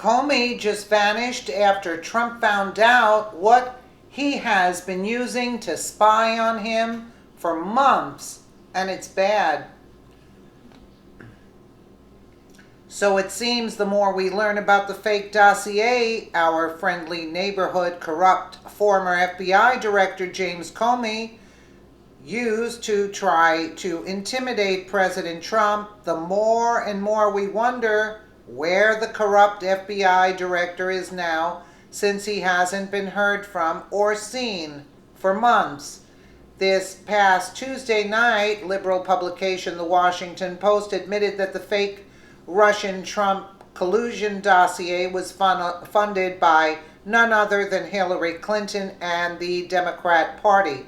Comey just vanished after Trump found out what he has been using to spy on him for months, and it's bad. So it seems the more we learn about the fake dossier, our friendly neighborhood corrupt former FBI Director James Comey used to try to intimidate President Trump, the more and more we wonder where the corrupt FBI director is now, since he hasn't been heard from or seen for months. This past Tuesday night, liberal publication The Washington Post admitted that the fake Russian Trump collusion dossier was funded by none other than Hillary Clinton and the Democrat Party.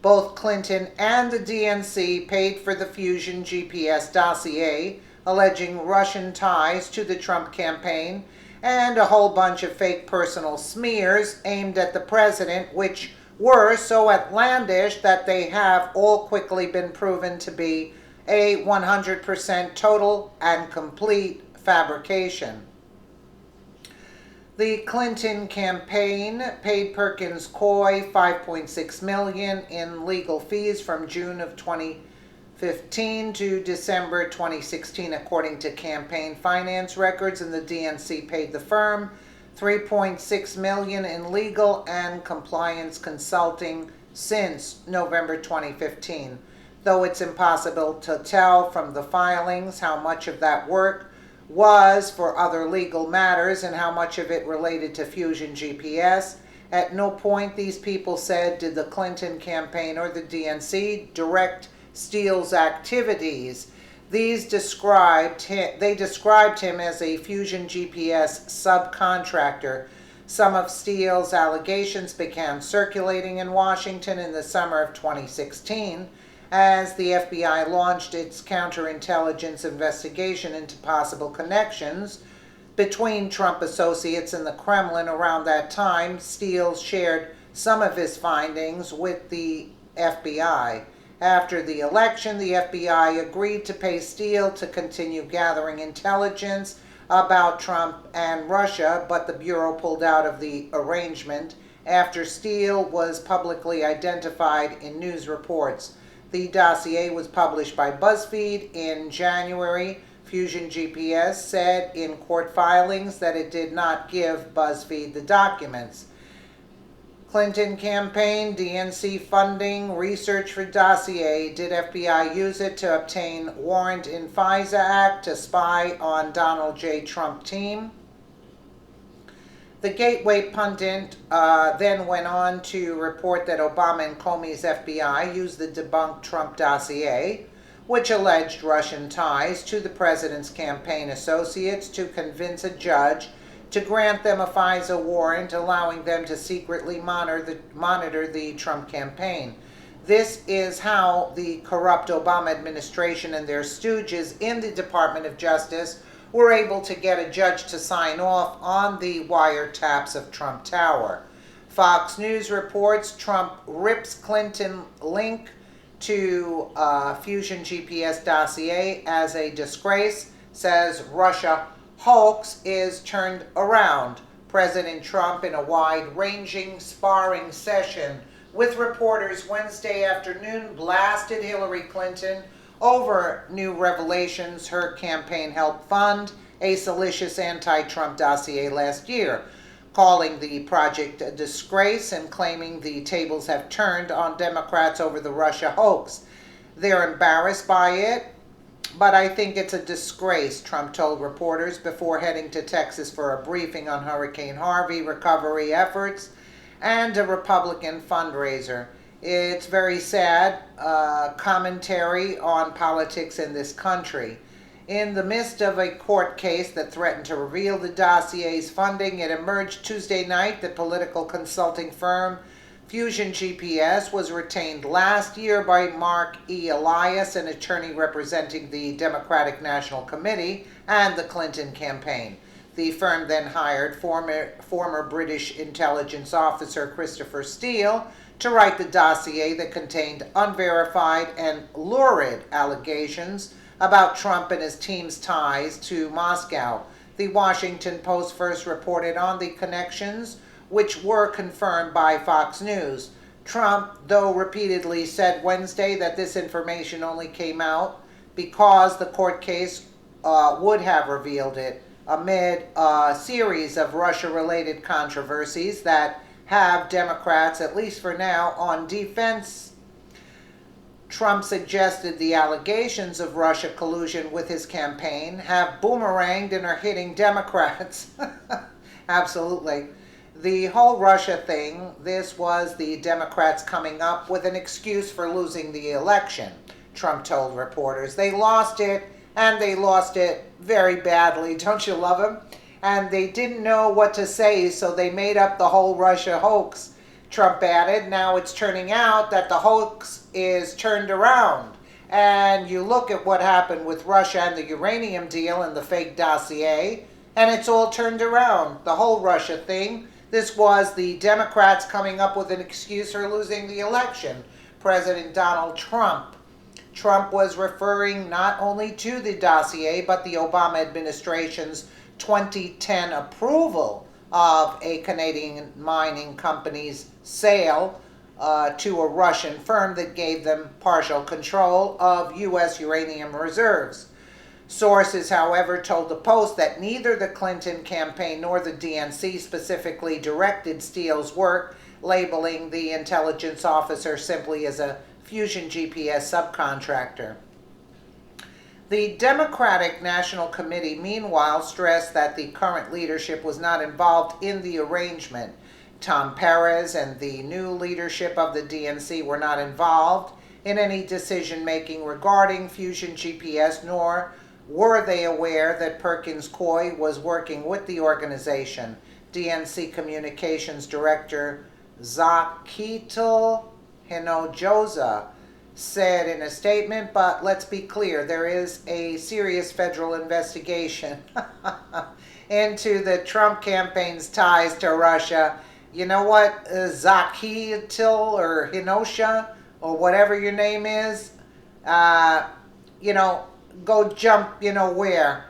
Both Clinton and the DNC paid for the Fusion GPS dossier, alleging Russian ties to the Trump campaign, and a whole bunch of fake personal smears aimed at the president, which were so outlandish that they have all quickly been proven to be a 100% total and complete fabrication. The Clinton campaign paid Perkins Coie $5.6 million in legal fees from June of 2015 to December 2016, according to campaign finance records, and the DNC paid the firm $3.6 million in legal and compliance consulting since November 2015. Though it's impossible to tell from the filings how much of that work was for other legal matters and how much of it related to Fusion GPS. At no point, these people said, did the Clinton campaign or the DNC direct Steele's activities. They described him as a Fusion GPS subcontractor. Some of Steele's allegations began circulating in Washington in the summer of 2016. As the FBI launched its counterintelligence investigation into possible connections between Trump associates and the Kremlin around that time, Steele shared some of his findings with the FBI. After the election, the FBI agreed to pay Steele to continue gathering intelligence about Trump and Russia, but the Bureau pulled out of the arrangement after Steele was publicly identified in news reports. The dossier was published by BuzzFeed in January. Fusion GPS said in court filings that it did not give BuzzFeed the documents. Clinton campaign, DNC funding, research for dossier. Did FBI use it to obtain warrant in FISA Act to spy on Donald J. Trump team? The Gateway pundit then went on to report that Obama and Comey's FBI used the debunked Trump dossier, which alleged Russian ties to the president's campaign associates, to convince a judge to grant them a FISA warrant allowing them to secretly monitor the Trump campaign. This is how the corrupt Obama administration and their stooges in the Department of Justice were able to get a judge to sign off on the wiretaps of Trump Tower. Fox News reports Trump rips Clinton link to Fusion GPS dossier as a disgrace, says Russia hoax is turned around. President Trump, in a wide-ranging sparring session with reporters Wednesday afternoon, blasted Hillary Clinton over new revelations her campaign helped fund a salacious anti-Trump dossier last year, calling the project a disgrace and claiming the tables have turned on Democrats over the Russia hoax. They're embarrassed by it, but I think it's a disgrace, Trump told reporters before heading to Texas for a briefing on Hurricane Harvey recovery efforts and a Republican fundraiser. It's very sad commentary on politics in this country. In the midst of a court case that threatened to reveal the dossier's funding, it emerged Tuesday night that political consulting firm Fusion GPS was retained last year by Mark E. Elias, an attorney representing the Democratic National Committee and the Clinton campaign. The firm then hired former British intelligence officer Christopher Steele to write the dossier that contained unverified and lurid allegations about Trump and his team's ties to Moscow. The Washington Post first reported on the connections, which were confirmed by Fox News. Trump, though, repeatedly said Wednesday that this information only came out because the court case would have revealed it amid a series of Russia-related controversies that have Democrats, at least for now, on defense. Trump suggested the allegations of Russia collusion with his campaign have boomeranged and are hitting Democrats. Absolutely. The whole Russia thing, this was the Democrats coming up with an excuse for losing the election, Trump told reporters. They lost it, and they lost it very badly. Don't you love him? And they didn't know what to say, so they made up the whole Russia hoax, Trump added. Now it's turning out that the hoax is turned around. And you look at what happened with Russia and the uranium deal and the fake dossier, and it's all turned around. The whole Russia thing. This was the Democrats coming up with an excuse for losing the election. President Donald Trump. Trump was referring not only to the dossier, but the Obama administration's 2010 approval of a Canadian mining company's sale to a Russian firm that gave them partial control of U.S. uranium reserves. Sources, however, told the Post that neither the Clinton campaign nor the DNC specifically directed Steele's work, labeling the intelligence officer simply as a Fusion GPS subcontractor. The Democratic National Committee, meanwhile, stressed that the current leadership was not involved in the arrangement. Tom Perez and the new leadership of the DNC were not involved in any decision-making regarding Fusion GPS, nor were they aware that Perkins Coie was working with the organization. DNC Communications Director Zakitel Hinojosa said in a statement, but let's be clear, there is a serious federal investigation into the Trump campaign's ties to Russia. You know what, Zakitel or Hinosha, or whatever your name is, go jump, where.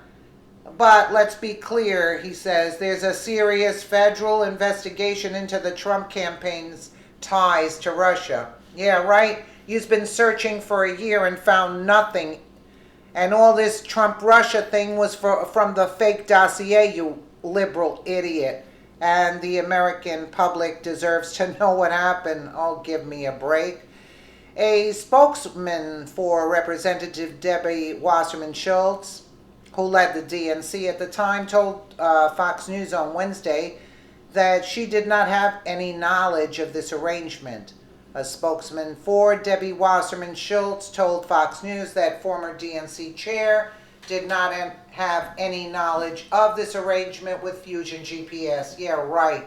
But let's be clear, he says, there's a serious federal investigation into the Trump campaign's ties to Russia. Yeah, right? You've been searching for a year and found nothing. And all this Trump-Russia thing was from the fake dossier, you liberal idiot. And the American public deserves to know what happened. Oh, give me a break. A spokesman for Representative Debbie Wasserman Schultz, who led the DNC at the time, told Fox News on Wednesday that she did not have any knowledge of this arrangement. A spokesman for Debbie Wasserman Schultz told Fox News that former DNC chair did not have any knowledge of this arrangement with Fusion GPS. Yeah, right.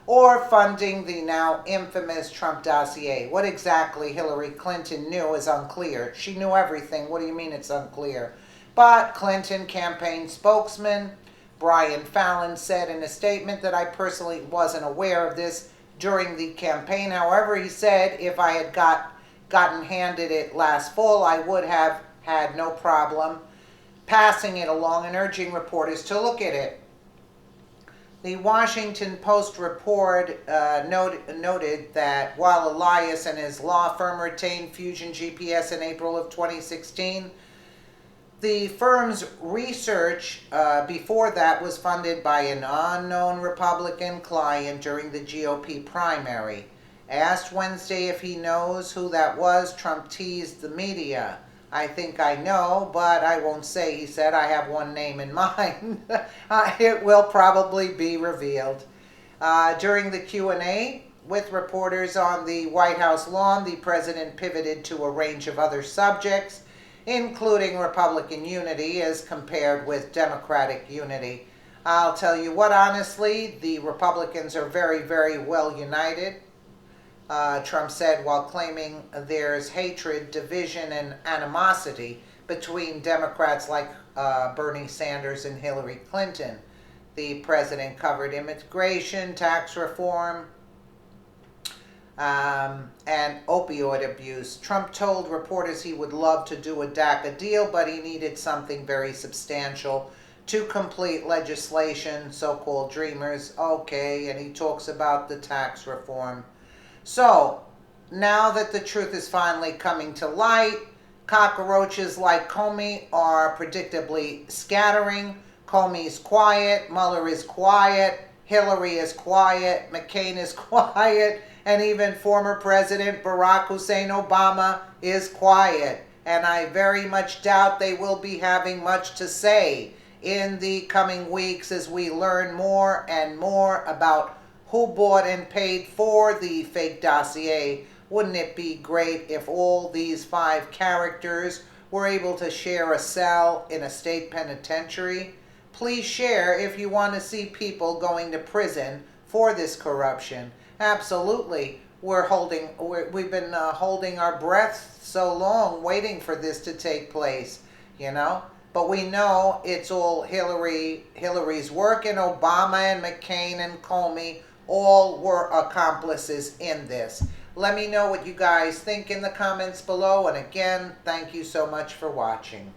Or funding the now infamous Trump dossier. What exactly Hillary Clinton knew is unclear. She knew everything. What do you mean it's unclear? But Clinton campaign spokesman Brian Fallon said in a statement that I personally wasn't aware of this during the campaign. However, he said if I had gotten handed it last fall, I would have had no problem passing it along and urging reporters to look at it. The Washington Post report noted that while Elias and his law firm retained Fusion GPS in April of 2016, the firm's research before that was funded by an unknown Republican client during the GOP primary. Asked Wednesday if he knows who that was, Trump teased the media. I think I know, but I won't say, he said. I have one name in mind. It will probably be revealed. During the Q&A with reporters on the White House lawn, the president pivoted to a range of other subjects, including Republican unity as compared with Democratic unity. I'll tell you what, honestly, the Republicans are very, very well united. Trump said, while claiming there's hatred, division, and animosity between Democrats like Bernie Sanders and Hillary Clinton. The president covered immigration, tax reform, and opioid abuse. Trump told reporters he would love to do a DACA deal, but he needed something very substantial to complete legislation, so-called dreamers. Okay, and he talks about the tax reform. So, now that the truth is finally coming to light, cockroaches like Comey are predictably scattering. Comey's quiet, Mueller is quiet, Hillary is quiet, McCain is quiet, and even former President Barack Hussein Obama is quiet. And I very much doubt they will be having much to say in the coming weeks as we learn more and more about who bought and paid for the fake dossier. Wouldn't it be great if all these 5 characters were able to share a cell in a state penitentiary? Please share if you want to see people going to prison for this corruption. Absolutely. We've been holding our breath so long waiting for this to take place, you know? But we know it's all Hillary's work, and Obama and McCain and Comey all were accomplices in this. Let me know what you guys think in the comments below. And again, thank you so much for watching.